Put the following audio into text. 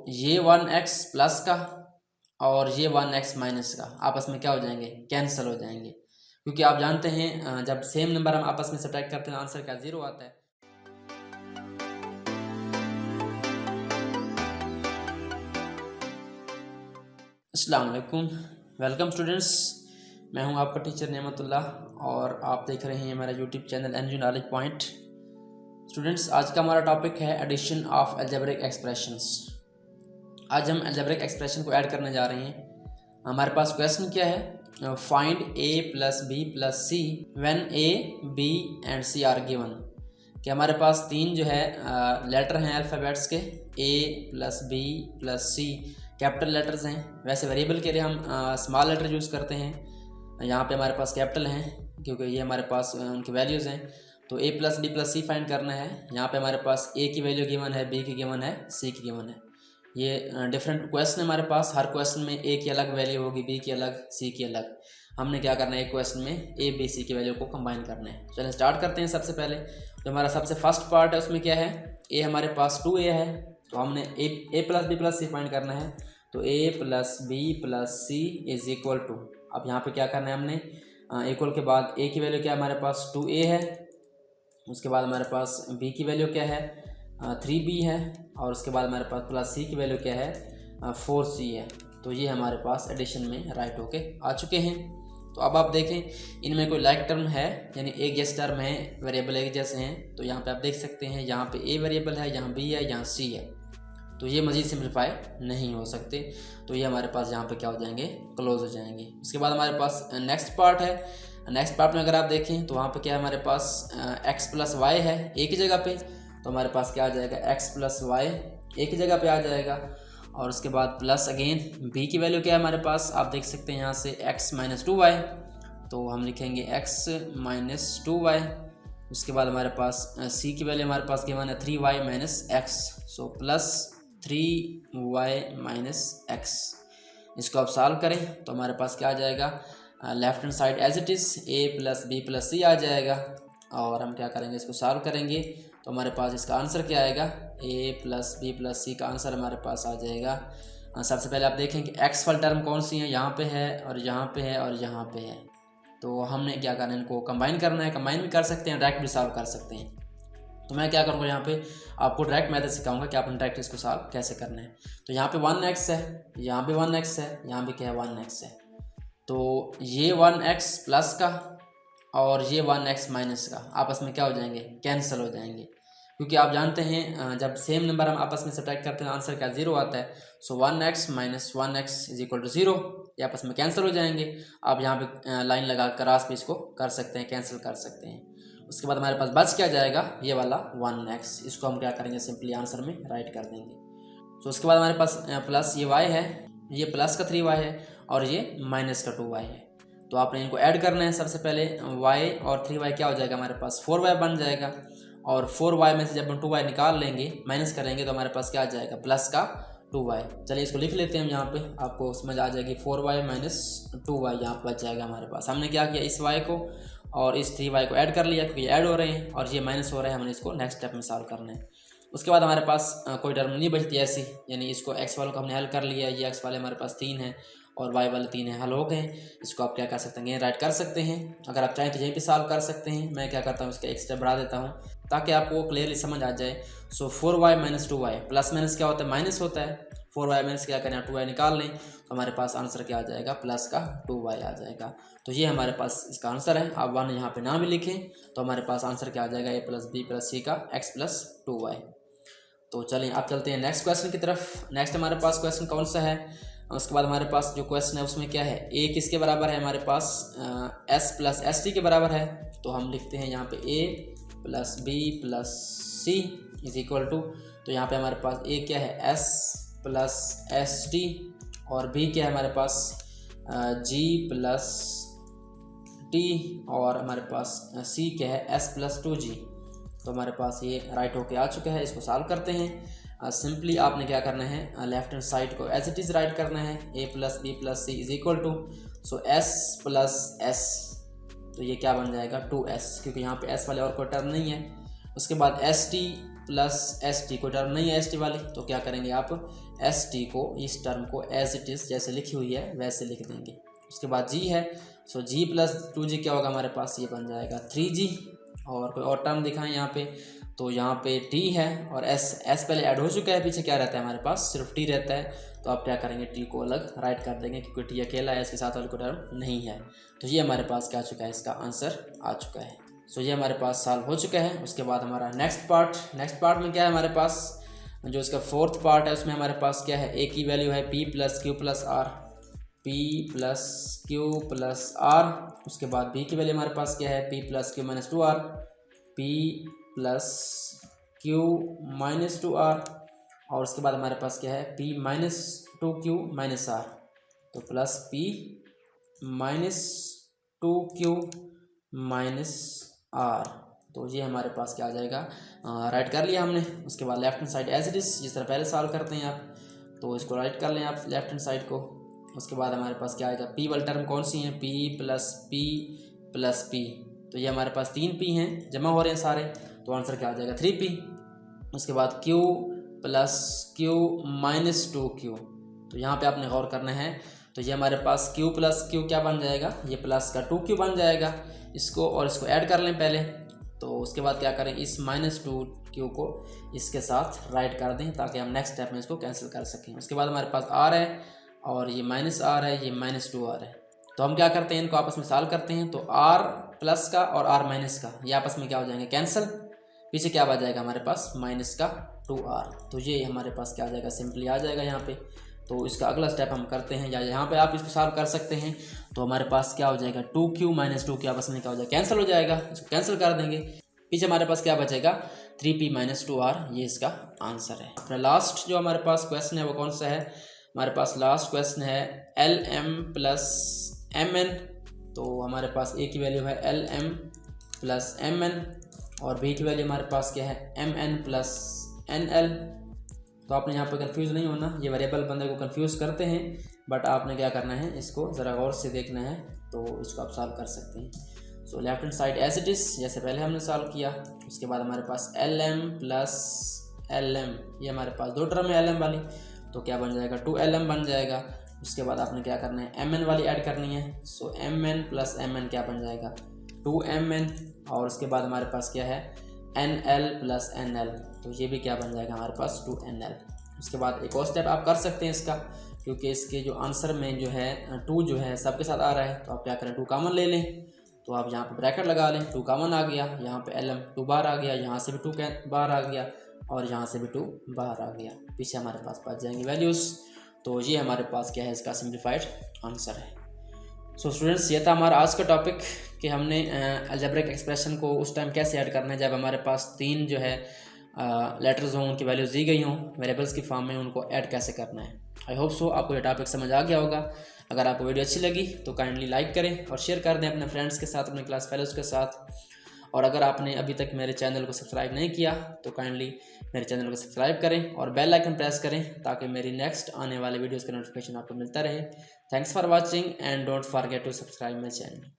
ये 1x plus का और ये 1x माइनस का आपस में क्या हो जाएंगे, कैंसिल हो जाएंगे, क्योंकि आप जानते हैं जब सेम नंबर हम आपस में सब्ट्रैक्ट करते हैं आंसर क्या 0 आता है। अस्सलाम वालेकुम, वेलकम स्टूडेंट्स, मैं हूं आपका टीचर नेमतुल्लाह और आप देख रहे हैं मेरा YouTube channel NG knowledge point. Students, आज का हमारा टॉपिक है एडिशन ऑफ अलजेब्रिक एक्सप्रेशंस। आज हम अलजेब्रिक एक्सप्रेशन को ऐड करने जा रहे हैं। हमारे पास क्वेश्चन क्या है, find a plus B plus C when a, b and c are given. कि हमारे पास तीन जो है लेटर हैं अल्फ़ाबेट्स के, a plus b plus c capital letters हैं। वैसे वेरिएबल के लिए हम स्मॉल लेटर यूज़ करते हैं, यहाँ पे हमारे पास कैपिटल हैं क्योंकि ये हमारे पास उनकी वैल्यूज़ हैं। तो a plus B plus C find करना है। यहाँ पे हमारे पास a की वैल्यू गिवन है, b की गिवन है, c की गिवन है। ये डिफरेंट क्वेश्चन है हमारे पास, हर क्वेश्चन में a की अलग वैल्यू होगी, b की अलग, c की अलग। हमने क्या करना है, एक क्वेश्चन में a b c की वैल्यू को कंबाइन करना है। चलिए स्टार्ट करते हैं। सबसे पहले जो हमारा सबसे फर्स्ट पार्ट है उसमें क्या है, a हमारे पास 2a है, तो हमने a plus B plus C find करना है। तो a plus B plus C is equal to, अब यहाँ पे क्या करना है हमने, इक्वल के बाद a की वैल्यू क्या है हमारे पास 2a है, उसके बाद हमारे पास b की वैल्यू क्या है 3b है, और उसके बाद हमारे पास प्लस c की वैल्यू क्या है 4c है। तो ये हमारे पास एडिशन में राइट होके आ चुके हैं। तो अब आप देखें इनमें कोई लाइक टर्म है, यानी एक जैसे टर्म है, वेरिएबल एक जैसे हैं। तो यहाँ पे आप देख सकते हैं, यहाँ पे a वेरिएबल है, यहाँ b है, यहाँ c है, तो ये मज़ीद सिंप्लीफाई नहीं हो सकते। तो ये हमारे पास यहाँ पे क्या हो जाएंगे, क्लोज हो जाएंगे। उसके बाद हमारे पास नेक्स्ट पार्ट है। नेक्स्ट पार्ट में अगर आप देखें तो वहाँ पे क्या है हमारे पास x प्लस वाई है एक ही जगह पे, तो हमारे पास क्या आ जाएगा x प्लस वाई एक ही जगह पे आ जाएगा। और उसके बाद प्लस अगेन b की वैल्यू क्या है हमारे पास, आप देख सकते हैं यहाँ से x माइनस 2y, तो हम लिखेंगे x माइनस 2y। उसके बाद हमारे पास c की वैल्यू हमारे पास गिवन है 3y minus x, so plus 3y minus x। इसको आप सॉल्व करें तो हमारे पास क्या आ जाएगा, left hand side as it is a plus B plus C आ जाएगा। और हम क्या करेंगे, इसको सॉल्व करेंगे तो हमारे पास इसका आंसर क्या आएगा, a प्लस बी प्लस सी का आंसर हमारे पास आ जाएगा। सबसे पहले आप देखें कि x वाली टर्म कौन सी है, यहाँ पे है और यहाँ पे है और यहाँ पे है। तो हमने क्या करना है, इनको कंबाइन करना है। कंबाइन भी कर सकते हैं, डायरेक्ट भी सॉल्व कर सकते हैं। तो मैं क्या करूँगा, यहाँ पे आपको डायरेक्ट मेथड सिखाऊंगा कि आपने डायरेक्ट इसको सॉल्व कैसे करना है। तो यहाँ पे 1x है, यहाँ पे 1x है, यहाँ पे क्या है 1x है। तो ये 1x प्लस का और ये 1x माइनस का आपस में क्या हो जाएंगे, कैंसिल हो जाएंगे, क्योंकि आप जानते हैं जब सेम नंबर हम आपस में सब्ट्रैक्ट करते हैं आंसर क्या 0 आता है। So 1x minus 1x is equal to 0, ये आपस में कैंसिल हो जाएंगे। आप यहाँ पे लाइन लगा कर आस पे इसको कर सकते हैं, कैंसिल कर सकते हैं। उसके बाद हमारे पास बच क्या जाएगा, ये वाला 1x, इसको हम क्या करेंगे, सिंपली आंसर में राइट कर देंगे। तो उसके बाद हमारे पास प्लस ये y है, ये प्लस का 3y है और ये माइनस का 2y है। तो आपने इनको ऐड करना है। सबसे पहले y और 3y क्या हो जाएगा हमारे पास 4y बन जाएगा, और 4y में से जब हम 2y निकाल लेंगे, माइनस करेंगे, तो हमारे पास क्या आ जाएगा, प्लस का 2y। चलिए इसको लिख लेते हैं हम, यहाँ पे आपको समझ आ जाएगी 4y माइनस 2y यहाँ पर बच जाएगा हमारे पास। हमने क्या किया, इस y को और इस 3y को ऐड कर लिया, क्योंकि ये ऐड हो रहे हैं और ये माइनस हो रहे हैं, हमने इसको नेक्स्ट स्टेप में सॉल्व करना है। उसके बाद हमारे पास कोई टर्म नहीं बचती ऐसी, यानी इसको x वालों को हमने हल कर लिया, ये x वाले हमारे पास 3 है और y वाले 3 है, हल हो गए। इसको आप क्या कर सकते हैं, राइट कर सकते हैं। अगर आप चाहें तो यहीं पे सॉल्व कर सकते हैं। मैं क्या करता हूँ, इसका एक स्टेप बढ़ा देता हूँ ताकि आपको क्लियरली समझ आ जाए। सो 4y minus 2y, plus minus क्या होता है, माइनस होता है। 4y माइनस क्या करें, 2y निकाल लें, तो हमारे पास आंसर क्या आ जाएगा, प्लस का 2y आ जाएगा। तो ये हमारे पास इसका आंसर है। आप 1 यहाँ पे ना भी लिखें तो हमारे पास आंसर क्या आ जाएगा, a प्लस बी प्लस सी का x प्लस 2y। तो चलिए आप चलते हैं नेक्स्ट क्वेश्चन की तरफ। नेक्स्ट हमारे पास क्वेश्चन कौन सा है, उसके बाद हमारे पास जो क्वेश्चन है उसमें क्या है, a किसके बराबर है हमारे पास, s प्लस एस टी के बराबर है। तो हम लिखते हैं यहाँ पे a plus B plus C is equal to, तो यहाँ पे हमारे पास a क्या है, s प्लस एस टी, और b क्या है हमारे पास g प्लस टी, और हमारे पास c क्या है, s प्लस 2g। तो हमारे पास ये राइट होके आ चुका है। इसको सॉल्व करते हैं। सिंपली आपने क्या करना है, लेफ्ट हैंड साइड को एज इट इज़ राइट करना है, a plus B plus C is equal to, so s plus s, तो ये क्या बन जाएगा 2s, क्योंकि यहाँ पे s वाले और कोई टर्म नहीं है। उसके बाद S T plus S T, कोई टर्म नहीं है एस टी वाली, तो क्या करेंगे आप एस टी को, इस टर्म को एज इट इज़ जैसे लिखी हुई है वैसे लिख देंगे। उसके बाद जी है, सो जी प्लस 2g क्या होगा हमारे पास, ये बन जाएगा 3g। और कोई और टर्म दिखाएं यहाँ पे, तो यहाँ पे t है और s पहले ऐड हो चुका है, पीछे क्या रहता है हमारे पास, सिर्फ t रहता है। तो आप क्या करेंगे, t को अलग राइट कर देंगे क्योंकि t अकेला है, इसके साथ वाले कोई टर्म नहीं है। तो ये हमारे पास क्या आ चुका है, इसका आंसर आ चुका है। सो ये हमारे पास सॉल्व हो चुका है। उसके बाद हमारा नेक्स्ट पार्ट में क्या है हमारे पास, जो इसका फोर्थ पार्ट है उसमें हमारे पास क्या है, a की वैल्यू है p plus Q plus R, p plus Q plus R. उसके बाद b की वैल्यू हमारे पास क्या है, p plus Q minus 2r, p plus Q minus 2r। और उसके बाद हमारे पास क्या है, p minus 2q minus r, तो plus p minus 2q minus r। तो ये हमारे पास क्या आ जाएगा, राइट कर लिया हमने। उसके बाद left hand side as it is जिस तरह पहले सॉल्व करते हैं आप, तो इसको राइट कर लें आप लेफ्ट हैंड साइड को। उसके बाद हमारे पास क्या आएगा, p वाली टर्म कौन सी है, p प्लस p, तो ये हमारे पास 3p हैं, जमा हो रहे हैं सारे, तो आंसर क्या आ जाएगा 3p। उसके बाद q plus q minus 2q, तो यहाँ पे आपने गौर करना है, तो ये हमारे पास q प्लस q क्या बन जाएगा, ये प्लस का 2q बन जाएगा। इसको और इसको ऐड कर लें पहले, तो उसके बाद क्या करें, इस माइनस 2q को इसके साथ राइट कर दें ताकि हम नेक्स्ट स्टेप में इसको कैंसिल कर सकें। उसके बाद हमारे पास r है और ये माइनस r है, ये माइनस 2r है, तो हम क्या करते हैं, इनको आपस में सॉल्व करते हैं। तो r प्लस का और r माइनस का ये आपस में क्या हो जाएंगे, कैंसिल। पीछे क्या बच जाएगा हमारे पास, माइनस का 2r, तो ये हमारे पास क्या आ जाएगा, सिंपली आ जाएगा यहाँ पे। तो इसका अगला स्टेप हम करते हैं, या यहाँ पे आप इसको सॉल्व कर सकते हैं। तो हमारे पास क्या हो जाएगा, 2q माइनस 2q आपस में क्या हो जाएगा, कैंसिल हो जाएगा, इसको कैंसिल कर देंगे। पीछे हमारे पास क्या बचेगा, 3p माइनस 2r, ये इसका आंसर है। अपना लास्ट जो हमारे पास क्वेश्चन है वो कौन सा है, हमारे पास लास्ट क्वेश्चन है lm प्लस mn। तो हमारे पास a की वैल्यू है lm प्लस mn और b की वैल्यू हमारे पास क्या है, mn प्लस nl। तो आपने यहाँ पर कंफ्यूज नहीं होना, ये वेरिएबल बंदे को कंफ्यूज करते हैं, बट आपने क्या करना है, इसको ज़रा गौर से देखना है, तो इसको आप सॉल्व कर सकते हैं। So left hand side as it is जैसे पहले हमने सॉल्व किया। उसके बाद हमारे पास lm प्लस lm, ये हमारे पास दो टर्म है lm वाली, तो क्या बन जाएगा, 2lm बन जाएगा। उसके बाद आपने क्या करना है, mn वाली ऐड करनी है। सो mn प्लस mn क्या बन जाएगा, 2mn। और उसके बाद हमारे पास क्या है, nl प्लस nl, तो ये भी क्या बन जाएगा हमारे पास, 2nl। उसके बाद एक और स्टेप आप कर सकते हैं इसका, क्योंकि इसके जो आंसर में जो है 2 जो है सबके साथ आ रहा है, तो आप क्या करें, 2 कॉमन ले लें। तो आप यहाँ पे ब्रैकेट लगा लें, 2 कॉमन आ गया, यहाँ पे lm 2 बार आ गया, यहाँ से भी 2 बार आ गया और यहाँ से भी 2 बार आ गया। पीछे हमारे पास बच जाएंगी वैल्यूज़। तो ये हमारे पास क्या है, इसका सिंप्लीफाइड आंसर है। सो स्टूडेंट्स, ये था हमारा आज का टॉपिक कि हमने अलजेब्रिक एक्सप्रेशन को उस टाइम कैसे ऐड करना है जब हमारे पास 3 जो है लेटर्स हों, उनकी वैल्यूज़ दी गई हों वेरिएबल्स की फॉर्म में, उनको ऐड कैसे करना है। आई होप सो आपको ये टॉपिक समझ आ गया होगा। अगर आपको वीडियो अच्छी लगी तो काइंडली लाइक करें और शेयर कर दें अपने फ्रेंड्स के साथ, अपने क्लास फेलोज़ के साथ। और अगर आपने अभी तक मेरे चैनल को सब्सक्राइब नहीं किया तो काइंडली मेरे चैनल को सब्सक्राइब करें और बेल आइकन प्रेस करें ताकि मेरी नेक्स्ट आने वाले वीडियोज़ का नोटिफिकेशन आपको मिलता रहे। Thanks for watching and don't forget to subscribe my channel.